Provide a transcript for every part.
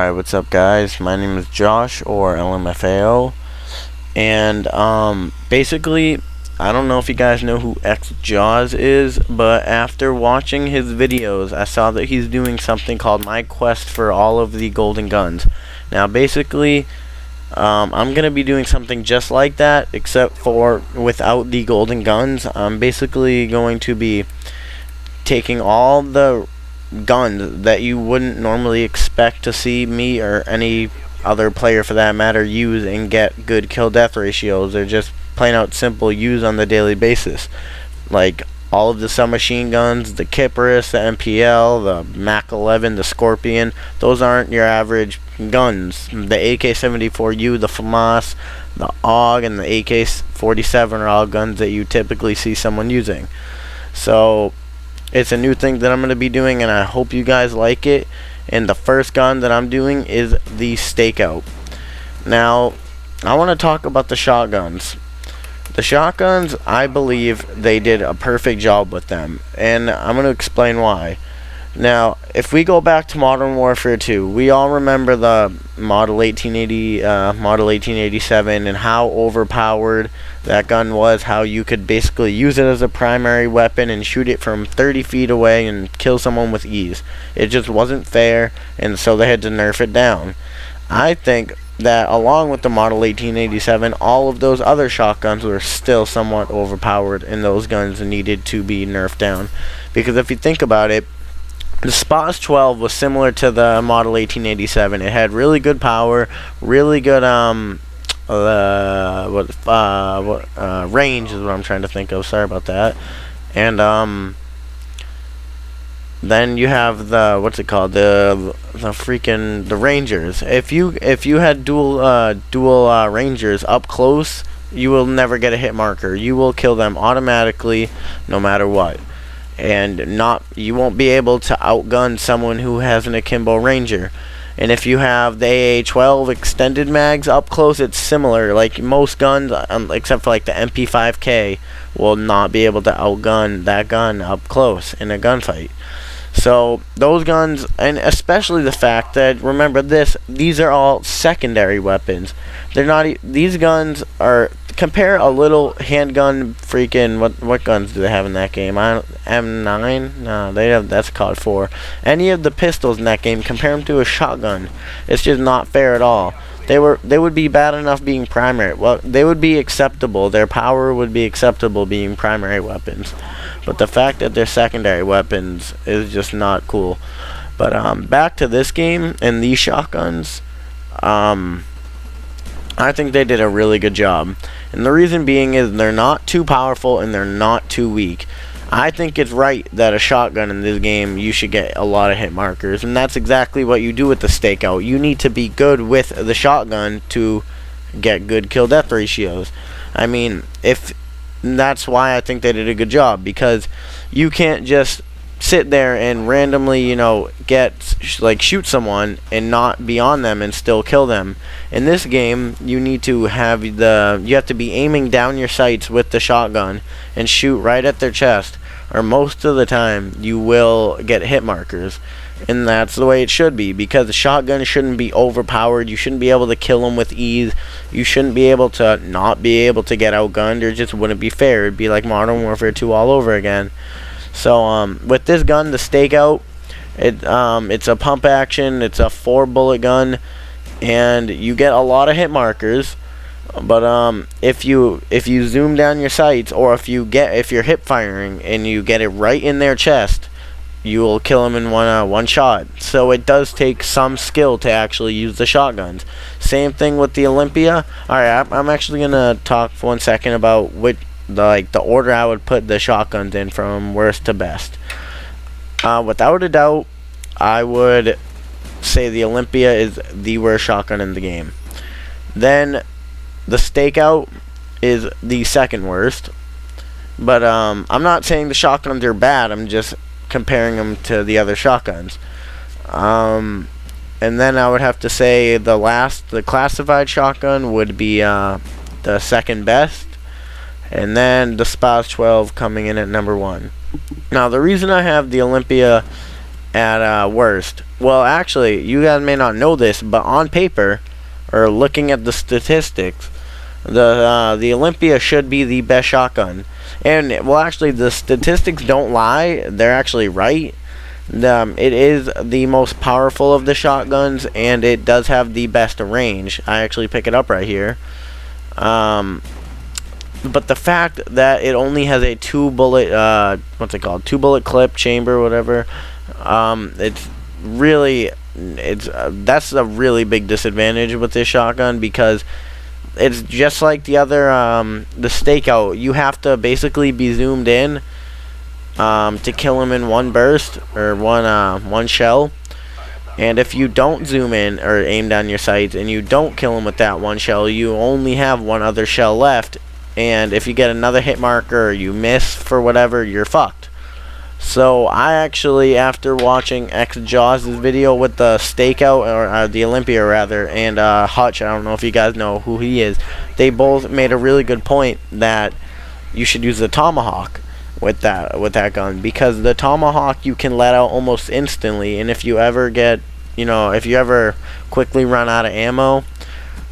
Alright, what's up guys? My name is Josh, or LMFAO, and basically, I don't know if you guys know who XJaws is, but after watching his videos, I saw that he's doing something called My Quest for all of the golden guns. Now basically, I'm going to be doing something just like that, except for without the golden guns. I'm basically going to be taking all the guns that you wouldn't normally expect to see me or any other player for that matter use and get good kill death ratios. They're just plain out simple use on the daily basis, like all of the submachine guns, the Kypris, the MPL, the Mac 11, the Scorpion. Those aren't your average guns. The AK-74U, the FAMAS, the AUG, and the AK-47 are all guns that you typically see someone using. So it's a new thing that I'm going to be doing, and I hope you guys like it. And the first gun that I'm doing is the Stakeout. Now, I want to talk about the shotguns. The shotguns, I believe they did a perfect job with them, and I'm going to explain why. Now, if we go back to Modern Warfare 2, we all remember the Model 1880, Model 1887, and how overpowered that gun was, how you could basically use it as a primary weapon and shoot it from 30 feet away and kill someone with ease. It just wasn't fair, and so they had to nerf it down. I think that along with the Model 1887, all of those other shotguns were still somewhat overpowered, and those guns needed to be nerfed down. Because if you think about it, the SPAS 12 was similar to the Model 1887. It had really good power, really good range is what I'm trying to think of. Sorry about that. And then you have the the Rangers. If you had dual Rangers up close, you will never get a hit marker. You will kill them automatically, no matter what. And you won't be able to outgun someone who has an Akimbo Ranger. And if you have the AA-12 extended mags up close, it's similar. Like most guns, except for like the MP5K, will not be able to outgun that gun up close in a gunfight. So those guns, and especially the fact that, remember this, these are all secondary weapons. They're not. These guns are. Compare a little handgun, freaking what guns do they have in that game? M9? No, that's COD 4. Any of the pistols in that game, compare them to a shotgun. It's just not fair at all. They would be bad enough being primary. Well, they would be acceptable. Their power would be acceptable being primary weapons. But the fact that they're secondary weapons is just not cool. But back to this game and these shotguns, I think they did a really good job. And the reason being is they're not too powerful and they're not too weak. I think it's right that a shotgun in this game, you should get a lot of hit markers. And that's exactly what you do with the Stakeout. You need to be good with the shotgun to get good kill death ratios. I mean, that's why I think they did a good job. Because you can't just sit there and randomly, shoot someone and not be on them and still kill them. In this game, you have to be aiming down your sights with the shotgun and shoot right at their chest, or most of the time you will get hit markers. And that's the way it should be, because the shotgun shouldn't be overpowered. You shouldn't be able to kill them with ease. You shouldn't be able to not be able to get outgunned. It just wouldn't be fair. It'd be like Modern Warfare 2 all over again. So with this gun, the Stakeout, it's a pump action. It's a 4-bullet gun, and you get a lot of hit markers. But if you zoom down your sights, or if you're hip firing and you get it right in their chest, you will kill them in one shot. So it does take some skill to actually use the shotguns. Same thing with the Olympia. All right, I'm actually gonna talk for 1 second about the order I would put the shotguns in from worst to best. Without a doubt, I would say the Olympia is the worst shotgun in the game. Then the Stakeout is the second worst. But I'm not saying the shotguns are bad. I'm just comparing them to the other shotguns. And then I would have to say the classified shotgun would be the second best. And then the SPAS 12 coming in at number 1. Now, the reason I have the Olympia at worst. Well, actually, you guys may not know this, but on paper, or looking at the statistics, the Olympia should be the best shotgun. And well, actually, the statistics don't lie; they're actually right. It is the most powerful of the shotguns, and it does have the best range. I actually pick it up right here. But the fact that it only has a 2-bullet, what's it called? 2-bullet clip chamber, whatever. It's really, that's a really big disadvantage with this shotgun, because it's just like the other, the Stakeout. You have to basically be zoomed in to kill him in one burst, or one shell. And if you don't zoom in or aim down your sights and you don't kill him with that one shell, you only have one other shell left. And if you get another hit marker or you miss for whatever, you're fucked. So I actually, after watching Jaws' video with the Stakeout, or the Olympia rather, and Hutch, I don't know if you guys know who he is, they both made a really good point that you should use the Tomahawk with that gun, because the Tomahawk you can let out almost instantly, and if you ever get, if you ever quickly run out of ammo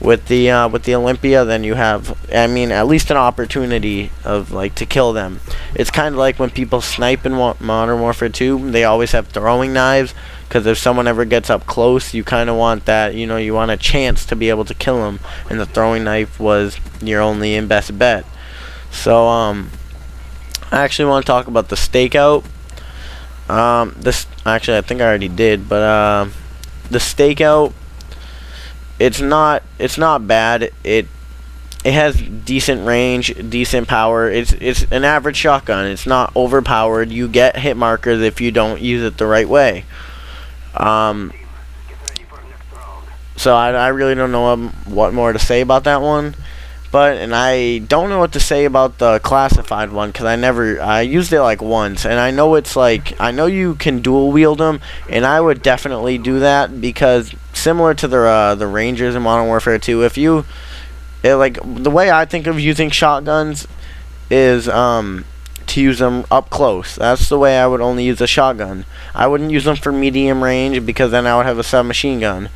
with the Olympia, then you have, at least an opportunity of to kill them. It's kind of like when people snipe in Modern Warfare 2, they always have throwing knives, because if someone ever gets up close, you kind of want that, you want a chance to be able to kill them, and the throwing knife was your only and best bet. So I actually want to talk about the Stakeout. Actually, I think I already did, but the Stakeout, it's not bad. It has decent range, decent power. It's an average shotgun. It's not overpowered. You get hit markers if you don't use it the right way. So I really don't know what more to say about that one. And I don't know what to say about the classified one, because I used it once, and I know I know you can dual wield them, and I would definitely do that, because similar to the Rangers in Modern Warfare 2, the way I think of using shotguns is to use them up close. That's the way I would only use a shotgun. I wouldn't use them for medium range, because then I would have a submachine gun.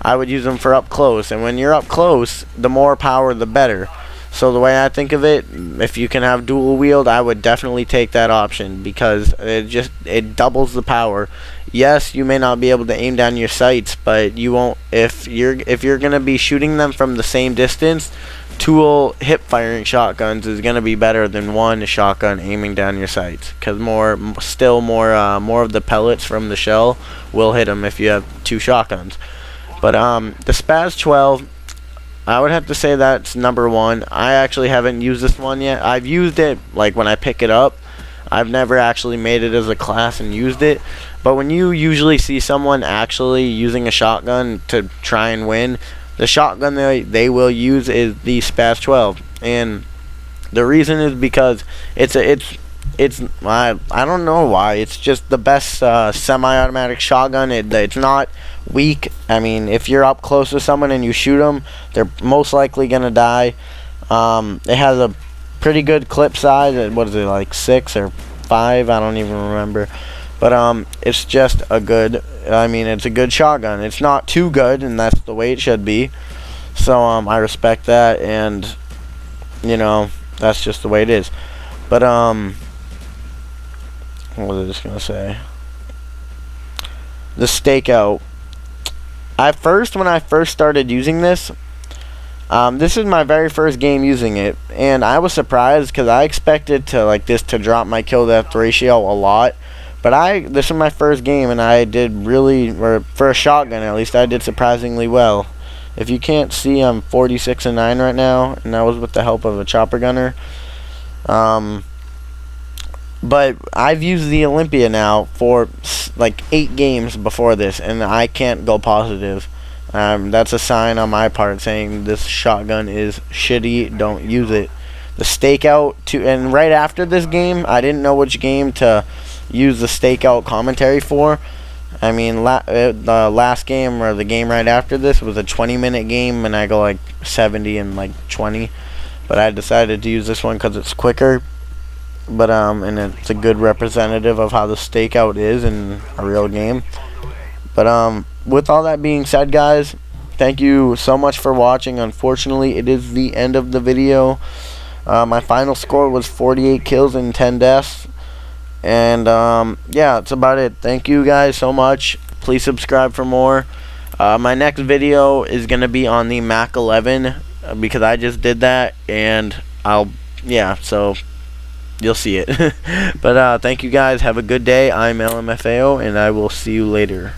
I would use them for up close, and when you're up close, the more power the better. So the way I think of it, if you can have dual wield, I would definitely take that option, because it doubles the power. Yes, you may not be able to aim down your sights, but you won't if you're gonna be shooting them from the same distance. Dual hip firing shotguns is gonna be better than one shotgun aiming down your sights, because more of the pellets from the shell will hit them if you have two shotguns. But the Spaz 12, I would have to say that's number one. I actually haven't used this one yet. I've used it when I pick it up. I've never actually made it as a class and used it. But when you usually see someone actually using a shotgun to try and win, the shotgun they will use is the Spaz 12. And the reason is because I don't know why. It's just the best semi-automatic shotgun. It's not weak. If you're up close to someone and you shoot them, they're most likely gonna die. It has a pretty good clip size. What is it, 6 or 5? I don't even remember. But it's just a good. It's a good shotgun. It's not too good, and that's the way it should be. So I respect that, and that's just the way it is. But what was I just gonna say? The Stakeout. When I first started using this, this is my very first game using it, and I was surprised, because I expected this to drop my kill death ratio a lot. But this is my first game, and I did really, or for a shotgun at least, I did surprisingly well. If you can't see, I'm 46-9 right now, and that was with the help of a chopper gunner. But I've used the Olympia now for 8 games before this, and I can't go positive. That's a sign on my part saying this shotgun is shitty, don't use it. The Stakeout, and right after this game, I didn't know which game to use the Stakeout commentary for. The last game, or the game right after this, was a 20-minute game, and I go 70 and 20. But I decided to use this one because it's quicker. but and it's a good representative of how the Stakeout is in a real game. But with all that being said, guys, thank you so much for watching. Unfortunately, it is the end of the video. My final score was 48 kills and 10 deaths. And yeah, that's about it. Thank you guys so much. Please subscribe for more. My next video is going to be on the Mac 11 because I just did that, and so you'll see it. But thank you guys. Have a good day. I'm LMFAO, and I will see you later.